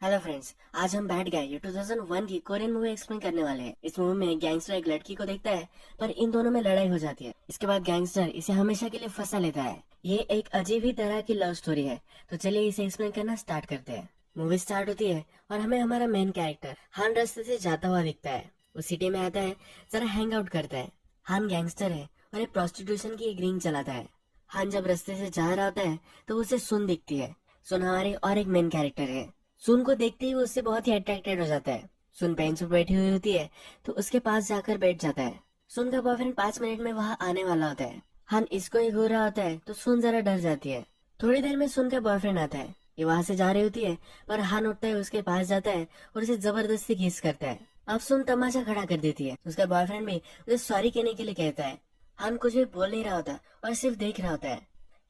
Hello friends, आज हम बैठ गए ये 2001 की कोरियन मूवी एक्सप्लेन करने वाले हैं। इस मूवी में गैंगस्टर एक लड़की को देखता है, पर इन दोनों में लड़ाई हो जाती है। इसके बाद गैंगस्टर इसे हमेशा के लिए फंसा लेता है। ये एक अजीब ही तरह की लव स्टोरी है। तो चलिए इसे एक्सप्लेन करना स्टार्ट करते हैं। मूवी स्टार्ट होती है और हमें हमारा मेन कैरेक्टर हान रास्ते से जाता हुआ दिखता है। वो सिटी में आता है, जरा हैंग आउट करता है। हान गैंगस्टर है और एक प्रोस्टिट्यूशन की एक रिंग चलाता है। हान जब रास्ते से जा रहा होता है तो उसे सुन दिखती है। सुन हमारी और एक मेन कैरेक्टर है। सुन को देखते ही वो उससे बहुत ही अट्रैक्टेड हो जाता है। सुन बेंच पर बैठी हुई होती है तो उसके पास जाकर बैठ जाता है। सुन का बॉयफ्रेंड 5 मिनट में वहाँ आने वाला होता है। हान इसको ही घूर रहा होता है तो सुन जरा डर जाती है। थोड़ी देर में सुन का बॉयफ्रेंड आता है। ये वहाँ से जा रही होती है, पर हान उठता है, उसके पास जाता है और उसे जबरदस्ती किस करता है। अब सुन तमाशा खड़ा कर देती है। उसका बॉयफ्रेंड भी उसे सॉरी कहने के लिए कहता है। हान कुछ भी बोल नहीं रहा होता और सिर्फ देख रहा होता है।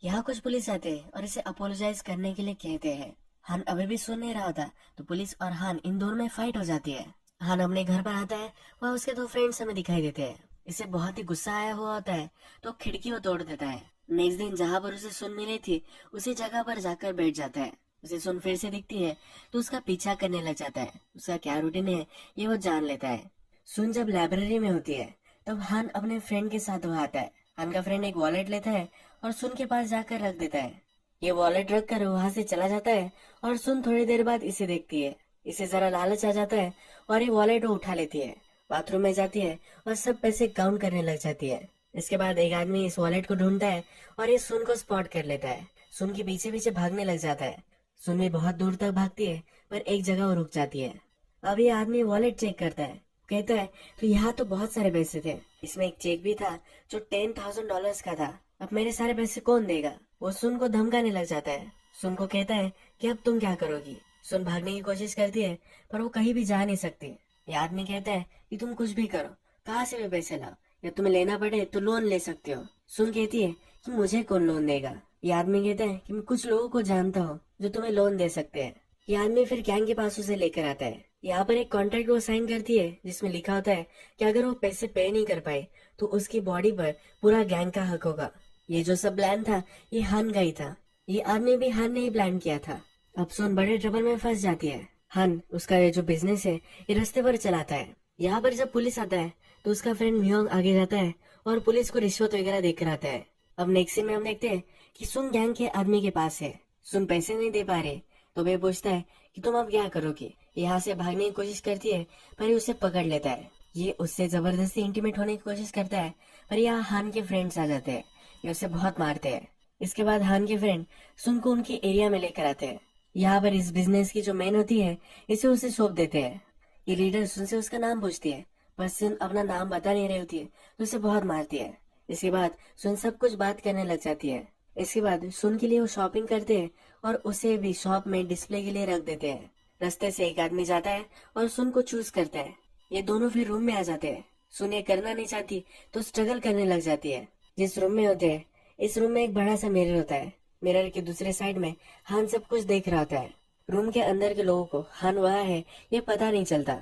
यहाँ कुछ पुलिस आते हैं और इसे अपोलोजाइज करने के लिए कहते हैं। हान अभी भी सुन नहीं रहा था तो पुलिस और हान इन दोनों में फाइट हो जाती है। हान अपने घर पर आता है, वहाँ उसके दो फ्रेंड्स हमें दिखाई देते हैं। इसे बहुत ही गुस्सा आया हुआ होता है तो खिड़की को तोड़ देता है। नेक्स्ट दिन जहाँ पर उसे सुन मिली थी उसी जगह पर जाकर बैठ जाता है। उसे सुन फिर से दिखती है तो उसका पीछा करने लग जाता है। उसका क्या रूटीन है ये वो जान लेता है। सुन जब लाइब्रेरी में होती है तब हान अपने फ्रेंड के साथ वहाँ आता है। हान का फ्रेंड एक वॉलेट लेता है और सुन के पास जाकर रख देता है। ये वॉलेट रख कर वहाँ से चला जाता है और सुन थोड़ी देर बाद इसे देखती है। इसे जरा लालच आ जाता है और ये वॉलेट वो उठा लेती है। बाथरूम में जाती है और सब पैसे काउंट करने लग जाती है। इसके बाद एक आदमी इस वॉलेट को ढूंढता है और ये सुन को स्पॉट कर लेता है। सुन के पीछे पीछे भागने लग जाता है। सुन भी बहुत दूर तक भागती है, पर एक जगह वो रुक जाती है। अब ये आदमी वॉलेट चेक करता है, कहता है तो यहाँ तो बहुत सारे पैसे थे। इसमें एक चेक भी था जो $10,000 का था। अब मेरे सारे पैसे कौन देगा? वो सुन को धमकाने लग जाता है। सुन को कहता है कि अब तुम क्या करोगी? सुन भागने की कोशिश करती है, पर वो कहीं भी जा नहीं सकती। ये आदमी कहता है कि तुम कुछ भी करो, कहाँ से भी पैसे लाओ, या तुम्हें लेना पड़े तो लोन ले सकते हो। सुन कहती है कि मुझे कौन लोन देगा? ये आदमी कहता है कि मैं कुछ लोगों को जानता हूँ जो तुम्हें लोन दे सकते हैं। ये आदमी फिर गैंग के पास उसे लेकर आता है। यहाँ पर एक कॉन्ट्रैक्ट वो साइन करती है जिसमें लिखा होता है कि अगर वो पैसे पे नहीं कर पाए तो उसकी बॉडी पर पूरा गैंग का हक होगा। ये जो सब प्लान था ये हान का ही था। ये आदमी भी हान ने ही प्लान किया था। अब सुन बड़े ट्रबल में फंस जाती है। हान उसका ये जो बिजनेस है ये रास्ते पर चलाता है। यहाँ पर जब पुलिस आता है तो उसका फ्रेंड म्योंग आगे जाता है और पुलिस को रिश्वत वगैरह देकर आता है। अब नेक्स्ट सीन में हम देखते हैं कि सुन गैंग के आदमी के पास है। सुन पैसे नहीं दे पा रहे तो वे पूछता है कि तुम अब क्या करोगे? यहाँ से भागने की कोशिश करती है, पर ये उसे पकड़ लेता है। ये उससे जबरदस्ती इंटीमेट होने की कोशिश करता है, पर यहाँ हान के फ्रेंड्स आ जाते हैं। ये उसे बहुत मारते हैं। इसके बाद हान के फ्रेंड सुन को उनकी एरिया में लेकर आते हैं। यहाँ पर इस बिजनेस की जो मैन होती है इसे उसे सौंप देते हैं। ये लीडर सुन से उसका नाम पूछती है, पर सुन अपना नाम बता नहीं रही होती है तो उसे बहुत मारती है। इसके बाद सुन सब कुछ बात करने लग जाती है। इसके बाद सुन के लिए वो शॉपिंग करते हैं और उसे भी शॉप में डिस्प्ले के लिए रख देते हैं। रास्ते से एक आदमी जाता है और सुन को चूज करता है। ये दोनों फिर रूम में आ जाते हैं। सुन ये करना नहीं चाहती तो स्ट्रगल करने लग जाती है। जिस रूम में होते हैं इस रूम में एक बड़ा सा मिरर होता है। मिरर के दूसरे साइड में हान सब कुछ देख रहा होता है। रूम के अंदर के लोगों को हान वहाँ है ये पता नहीं चलता।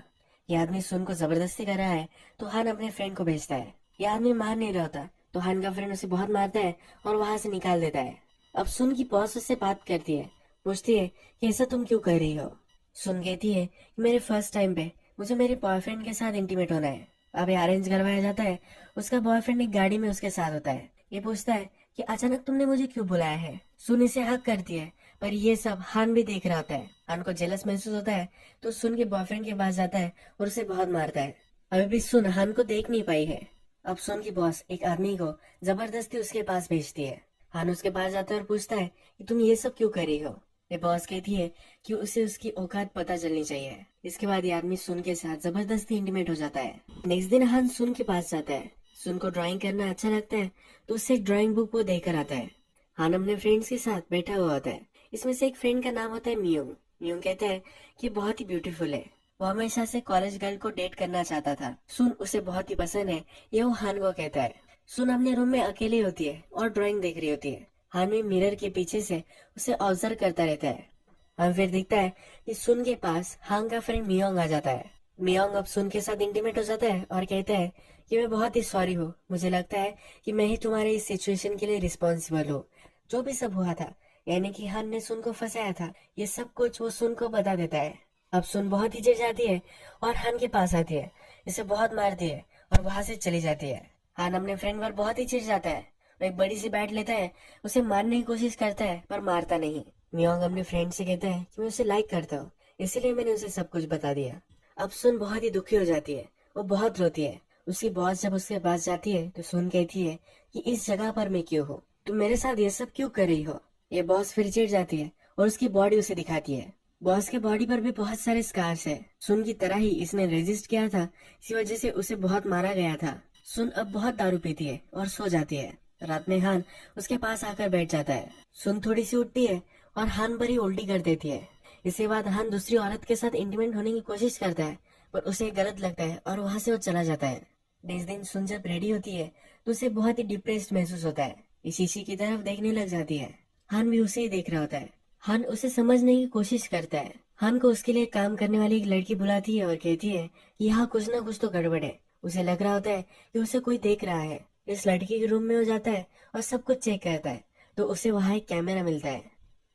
ये आदमी सुन को जबरदस्ती कर रहा है तो हान अपने फ्रेंड को भेजता है। ये आदमी मार नहीं रहा होता तो हान का फ्रेंड उसे बहुत मारता है और वहाँ से निकाल देता है। अब सुन की बॉस उससे बात करती है, पूछती है कि ऐसा तुम क्यों कर रही हो? सुन कहती है कि मेरे फर्स्ट टाइम पे मुझे मेरे बॉयफ्रेंड के साथ इंटीमेट होना है। अब ये अरेंज करवाया जाता है। उसका बॉयफ्रेंड एक गाड़ी में उसके साथ होता है। ये पूछता है कि अचानक तुमने मुझे क्यों बुलाया है? सुन इसे हक करती है, पर ये सब हान भी देख रहा होता है। हान को जेलस महसूस होता है तो सुन के बॉयफ्रेंड के पास जाता है और उसे बहुत मारता है। अभी भी सुन हान को देख नहीं पाई है। अब सुन की बॉस एक आदमी को जबरदस्ती उसके पास भेजती है। हान उसके पास जाता है और पूछता है कि तुम ये सब क्यों कर रही हो? ये बॉस कहती है कि उसे उसकी औकात पता चलनी चाहिए। इसके बाद ये आदमी सुन के साथ जबरदस्ती इंटीमेट हो जाता है। नेक्स्ट दिन हान सुन के पास जाता है। सुन को ड्राइंग करना अच्छा लगता है तो उससे एक ड्राइंग बुक वो देकर आता है। हान अपने फ्रेंड्स के साथ बैठा हुआ होता है। इसमें से एक फ्रेंड का नाम होता है म्योंग। म्योंग कहता है कि बहुत ही ब्यूटीफुल है। वो हमेशा से कॉलेज गर्ल को डेट करना चाहता था। सुन उसे बहुत ही पसंद है, ये वो हान को कहता है। सुन अपने रूम में अकेली होती है और ड्राइंग देख रही होती है। हान भी मिरर के पीछे से उसे ऑब्जर्व करता रहता है। हम फिर दिखता है कि सुन के पास हांग का फ्रेंड मियोंग आ जाता है। मियोंग अब सुन के साथ इंटीमेट हो जाता है और कहता है कि मैं बहुत ही सॉरी हूँ। मुझे लगता है कि मैं ही तुम्हारे इस सिचुएशन के लिए रिस्पॉन्सिबल हूँ। जो भी सब हुआ था यानी कि हान ने सुन को फंसाया था। ये सब कुछ वो सुन को बता देता है। अब सुन बहुत ही चिढ़ जाती है और हान के पास आती है, इसे बहुत मारती है और वहां से चली जाती है। हान अपने फ्रेंड पर बहुत ही चिढ़ जाता है। वो एक बड़ी सी बैट लेता है, उसे मारने की कोशिश करता है पर मारता नहीं। मियोंग अपने फ्रेंड से कहता है कि मैं उसे लाइक करता हूँ, इसीलिए मैंने उसे सब कुछ बता दिया। अब सुन बहुत ही दुखी हो जाती है, वो बहुत रोती है। उसकी बॉस जब उसके पास जाती है तो सुन कहती है कि इस जगह पर मैं क्यों हूँ, तुम मेरे साथ ये सब क्यों कर रही हो। ये बॉस फिर चिढ़ जाती है और उसकी बॉडी उसे दिखाती है। बॉस के बॉडी पर भी बहुत सारे स्कार्स है। सुन की तरह ही इसने रेजिस्ट किया था, इसी वजह से उसे बहुत मारा गया था। सुन अब बहुत दारू पीती है और सो जाती है। रात में हान उसके पास आकर बैठ जाता है। सुन थोड़ी सी उठती है और हान पर ही उल्टी कर देती है। इसके बाद हान दूसरी औरत के साथ इंटीमेट होने की कोशिश करता है पर उसे गलत लगता है और वहाँ से वो चला जाता है। नेक्स्ट दिन सुन जब रेडी होती है तो उसे बहुत ही डिप्रेस्ड महसूस होता है। इस शीशी की तरफ देखने लग जाती है। हान भी उसे ही देख रहा होता है। हान उसे समझने की कोशिश करता है। हान को उसके लिए काम करने वाली एक लड़की बुलाती है और कहती है कि यहाँ कुछ ना कुछ तो गड़बड़ है। उसे लग रहा होता है कि उसे कोई देख रहा है। इस लड़की के रूम में हो जाता है और सब कुछ चेक करता है तो उसे वहाँ एक कैमरा मिलता है।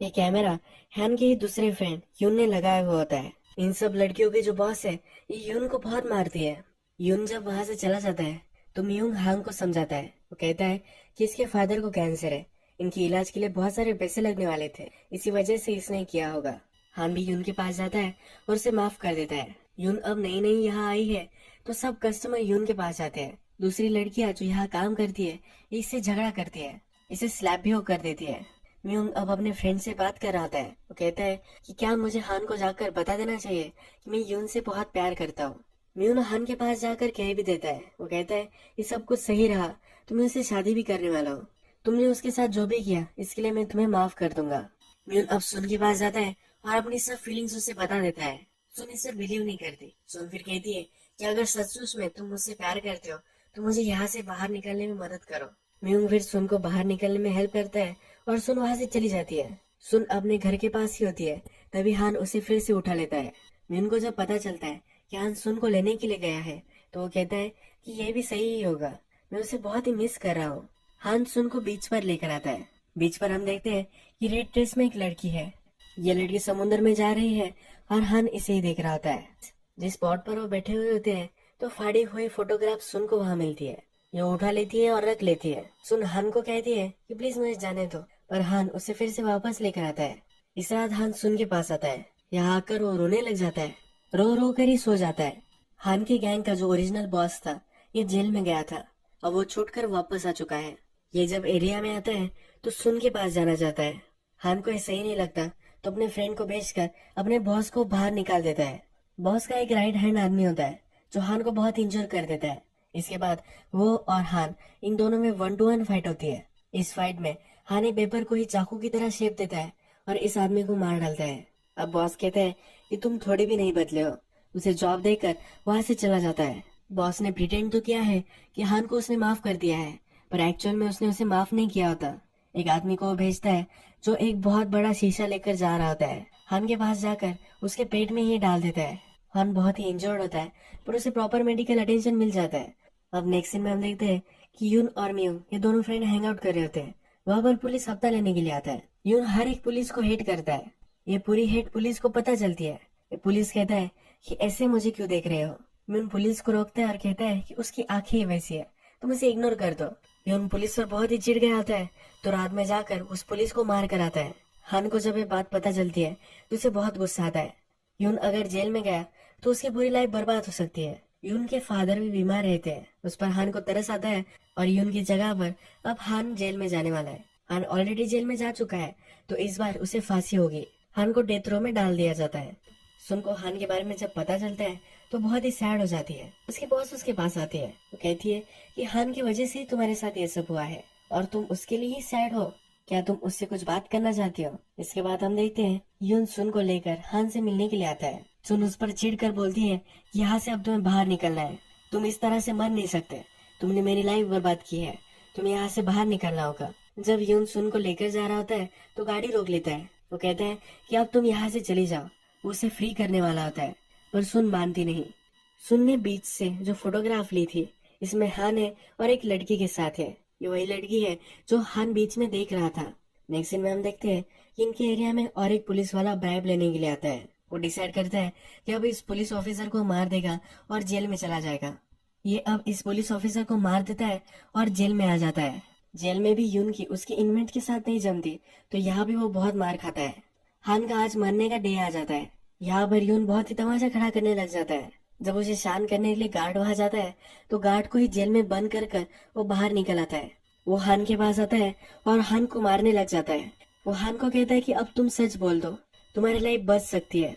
ये कैमरा हान के ही दूसरे फ्रेंड यून ने लगाया हुआ होता है। इन सब लड़कियों के जो बॉस है ये यून को बहुत मारती है। यून जब वहाँ से चला जाता है तो मियोंग हांग को समझाता है। वो कहता है कि इसके फादर को कैंसर है, इनकी इलाज के लिए बहुत सारे पैसे लगने वाले थे, इसी वजह से इसने किया होगा। हान भी यून के पास जाता है और उसे माफ कर देता है। यून अब नई नई यहाँ आई है तो सब कस्टमर यून के पास जाते हैं। दूसरी लड़कियां जो यहाँ काम करती है इससे झगड़ा करती है, इसे स्लैप भी कर देती है। मियोंग अब अपने फ्रेंड से बात कर रहा होता है। वो कहता है कि क्या मुझे हान को जाकर बता देना चाहिए कि मैं यून से बहुत प्यार करता हूँ। मियोंग हान के पास जाकर कह भी देता है। वो कहता है ये सब कुछ सही रहा तो मैं उससे शादी भी करने वाला हूँ। तुमने उसके साथ जो भी किया इसके लिए मैं तुम्हें माफ कर दूंगा। मियोंग अब सुन के पास जाता है और अपनी सब फीलिंग्स उसे बता देता है। सुन इसे बिलीव नहीं करती। सुन फिर कहती है कि अगर सचमुच में तुम मुझसे प्यार करते हो तो मुझे यहाँ से बाहर निकलने में मदद करो। मियोंग फिर सुन को बाहर निकलने में हेल्प करता है और सुन वहाँ से चली जाती है। सुन अपने घर के पास ही होती है, तभी हान उसे फिर से उठा लेता है। मियोंग को जब पता चलता है कि हान सुन को लेने के लिए गया है तो वो कहता है कि ये भी सही ही होगा, मैं उसे बहुत ही मिस कर रहा हूँ। हान सुन को बीच पर लेकर आता है। बीच पर हम देखते हैं कि रेड ड्रेस में एक लड़की है। ये लड़की समुद्र में जा रही है और हान इसे ही देख रहा होता है। जिस स्पॉट पर वो बैठे हुए होते हैं तो फाड़ी हुई फोटोग्राफ सुन को वहाँ मिलती है। ये उठा लेती है और रख लेती है। सुन हान को कहती है कि प्लीज मुझे जाने दो, पर हान उसे फिर से वापस लेकर आता है। इस रात हान सुन के पास आता है। यहाँ आकर वो रोने लग जाता है, रो रो कर ही सो जाता है। हान की गैंग का जो ओरिजिनल बॉस था ये जेल में गया था, अब वो छूटकर वापस आ चुका है। ये जब एरिया में आता है तो सुन के पास जाना चाहता है। हान को ऐसा ही नहीं लगता तो अपने फ्रेंड को भेजकर अपने बॉस को बाहर निकाल देता है। बॉस का एक राइट हैंड आदमी होता है जो हान को बहुत इंजर कर देता है। इसके बाद वो और हान इन दोनों में 1-to-1 फाइट होती है। इस फाइट में हान एक पेपर को ही चाकू की तरह शेप देता है और इस आदमी को मार डालता है। अब बॉस कहता है कि तुम थोड़े भी नहीं बदले हो। उसे जॉब देकर वहाँ से चला जाता है। बॉस ने प्रिटेंड तो किया है कि हान को उसने माफ कर दिया है, पर एक्चुअल में उसने उसे माफ नहीं किया होता। एक आदमी को वो भेजता है जो एक बहुत बड़ा शीशा लेकर जा रहा होता है। हान के पास जाकर उसके पेट में ही डाल देता है। हान बहुत ही इंजर्ड होता है पर उसे प्रॉपर मेडिकल अटेंशन मिल जाता है। अब नेक्स्ट सीन में हम देखते हैं कि यून और मियोंग ये दोनों फ्रेंड हैंग आउट कर रहे होते हैं। वहाँ पर पुलिस हफ्ता लेने के लिए आता है। यून हर एक पुलिस को हेट करता है। ये पूरी हेट पुलिस को पता चलती है। ये पुलिस कहता है कि ऐसे मुझे क्यों देख रहे हो। यून पुलिस को रोकता है और कहता है कि उसकी आंखें ही वैसी है, तुम इसे इग्नोर कर दो। यून पुलिस पर बहुत ही चिढ़ गया होता है तो रात में जाकर उस पुलिस को मार कर आता है। हान को जब ये बात पता चलती है तो उसे बहुत गुस्सा आता है। यून अगर जेल में गया तो उसकी पूरी लाइफ बर्बाद हो सकती है। यून के फादर भी बीमार रहते हैं। उस पर हान को तरस आता है और यून की जगह पर अब हान जेल में जाने वाला है। हान ऑलरेडी जेल में जा चुका है तो इस बार उसे फांसी होगी। हान को डेथ रो में डाल दिया जाता है। सुन को हान के बारे में जब पता चलता है तो बहुत ही सैड हो जाती है। उसके बॉस उसके पास आती है, वो कहती है कि हान की वजह से ही तुम्हारे साथ ये सब हुआ है और तुम उसके लिए ही सैड हो, क्या तुम उससे कुछ बात करना चाहती हो। इसके बाद हम देखते हैं यून सुन को लेकर हान से मिलने के लिए आता है। सुन उस पर चिढ़ कर बोलती है यहाँ से अब तुम्हें बाहर निकलना है, तुम इस तरह से मर नहीं सकते, तुमने मेरी लाइफ बर्बाद की है, तुम्हें यहाँ से बाहर निकलना होगा। जब यून सुन को लेकर जा रहा होता है तो गाड़ी रोक लेता है। वो कहता है कि अब तुम यहाँ से चली जाओ, वो उसे फ्री करने वाला होता है पर सुन मानती नहीं। सुन ने बीच से जो फोटोग्राफ ली थी इसमें हान है और एक लड़की के साथ है। ये वही लड़की है जो हान बीच में देख रहा था। नेक्स्ट सीन में हम देखते हैं कि इनके एरिया में और एक पुलिस वाला ब्राइब लेने के लिए आता है। वो डिसाइड करता है कि अब इस पुलिस ऑफिसर को मार देगा और जेल में चला जाएगा। ये अब इस पुलिस ऑफिसर को मार देता है और जेल में आ जाता है। जेल में भी यून की उसके इनमेट के साथ नहीं जमती, तो यहाँ भी वो बहुत मार खाता है। हान का आज मरने का डे आ जाता है। यहाँ पर यून बहुत ही तमाशा खड़ा करने लग जाता है। जब उसे शांत करने के लिए गार्ड वहां जाता है तो गार्ड को ही जेल में बंद कर वो बाहर निकल आता है। वो हान के पास आता है और हान को मारने लग जाता है। वो हान को कहता है कि अब तुम सच बोल दो, तुम्हारी लाइफ बच सकती है।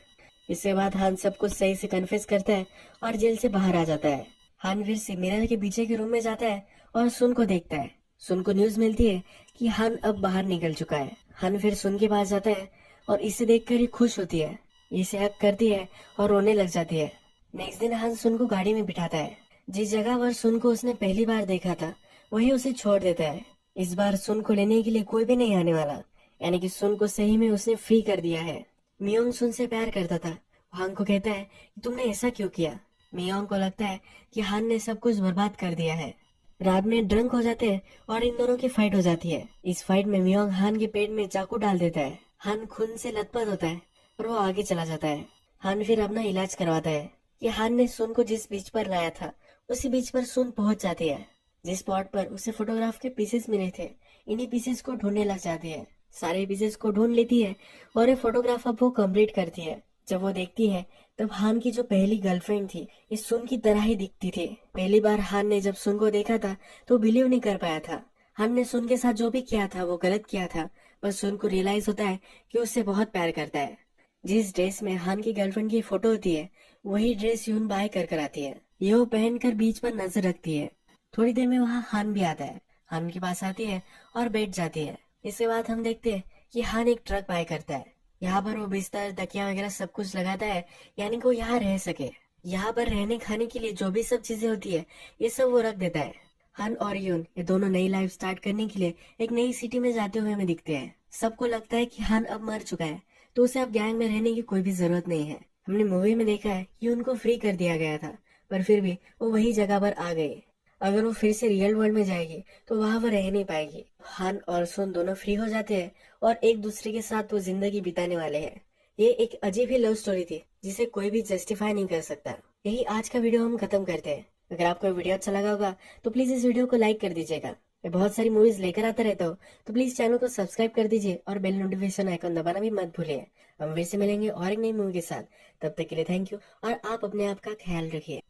इसके बाद हान सब कुछ सही से कन्फेस करता है और जेल से बाहर आ जाता है। हान फिर से मिरर के पीछे के रूम में जाता है और सुन को देखता है। सुन को न्यूज मिलती है कि हान अब बाहर निकल चुका है। हान फिर सुन के पास जाता है और इसे देखकर ही खुश होती है। इसे हक करती है और रोने लग जाती है। नेक्स्ट दिन हान सुन को गाड़ी में बिठाता है। जिस जगह पर सुन को उसने पहली बार देखा था वही उसे छोड़ देता है। इस बार सुन को लेने के लिए कोई भी नहीं आने वाला, यानी कि सुन को सही में उसने फ्री कर दिया है। मियोंग सुन से प्यार करता था। हान को कहता है कि तुमने ऐसा क्यों किया। मियोंग को लगता है कि हान ने सब कुछ बर्बाद कर दिया है। रात में ड्रंक हो जाते हैं और इन दोनों की फाइट हो जाती है। इस फाइट में मियोंग हान के पेट में चाकू डाल देता है। हान खून से लथपथ होता है और वो आगे चला जाता है। हान फिर अपना इलाज करवाता है कि हान ने सुन को जिस बीच पर लाया था उसी बीच पर सुन पहुंच जाती है। जिस स्पॉट पर उसे फोटोग्राफ के पीसेस मिले थे, इन्हीं पीसेस को ढूंढने लग जाती है। सारे पीसेस को ढूंढ लेती है और ये फोटोग्राफ अब वो कंप्लीट करती है। जब वो देखती है तब हान की जो पहली गर्लफ्रेंड थी इस सुन की तरह ही दिखती थी। पहली बार हान ने जब सुन को देखा था तो बिलीव नहीं कर पाया था। हान ने सुन के साथ जो भी किया था वो गलत किया था, पर सुन को रियलाइज होता है कि उससे बहुत प्यार करता है। जिस ड्रेस में हान की गर्लफ्रेंड की फोटो होती है वही ड्रेस यून बाय कर आती है। ये वो पहनकर बीच पर नजर रखती है। थोड़ी देर में वहाँ हान भी आता है। हान के पास आती है और बैठ जाती है। इसके बाद हम देखते हैं कि हान एक ट्रक बाय करता है। यहाँ पर वो बिस्तर तकिया वगैरह सब कुछ लगाता है, यानी कि वो यहाँ रह सके। यहाँ पर रहने खाने के लिए जो भी सब चीजें होती है ये सब वो रख देता है। हान और यून ये दोनों नई लाइफ स्टार्ट करने के लिए एक नई सिटी में जाते हुए हमें दिखते हैं। सबको लगता है कि हान अब मर चुका है तो उसे अब गैंग में रहने की कोई भी जरूरत नहीं है। हमने मूवी में देखा है कि उनको फ्री कर दिया गया था, पर फिर भी वो वही जगह पर आ गए। अगर वो फिर से रियल वर्ल्ड में जाएगी तो वहाँ वो रह नहीं पाएगी। हान और सुन दोनों फ्री हो जाते हैं और एक दूसरे के साथ वो जिंदगी बिताने वाले हैं। ये एक अजीब ही लव स्टोरी थी जिसे कोई भी जस्टिफाई नहीं कर सकता। यही आज का वीडियो हम खत्म करते हैं। अगर आपको वीडियो अच्छा लगा होगा तो प्लीज इस वीडियो को लाइक कर दीजिएगा। मैं बहुत सारी मूवीज लेकर आता रहता हूँ, तो प्लीज चैनल को सब्सक्राइब कर दीजिए और बेल नोटिफिकेशन आइकन दबाना भी मत भूलिए। हम फिर से मिलेंगे और एक नई मूवी के साथ। तब तक के लिए थैंक यू और आप अपने आप का ख्याल रखिए।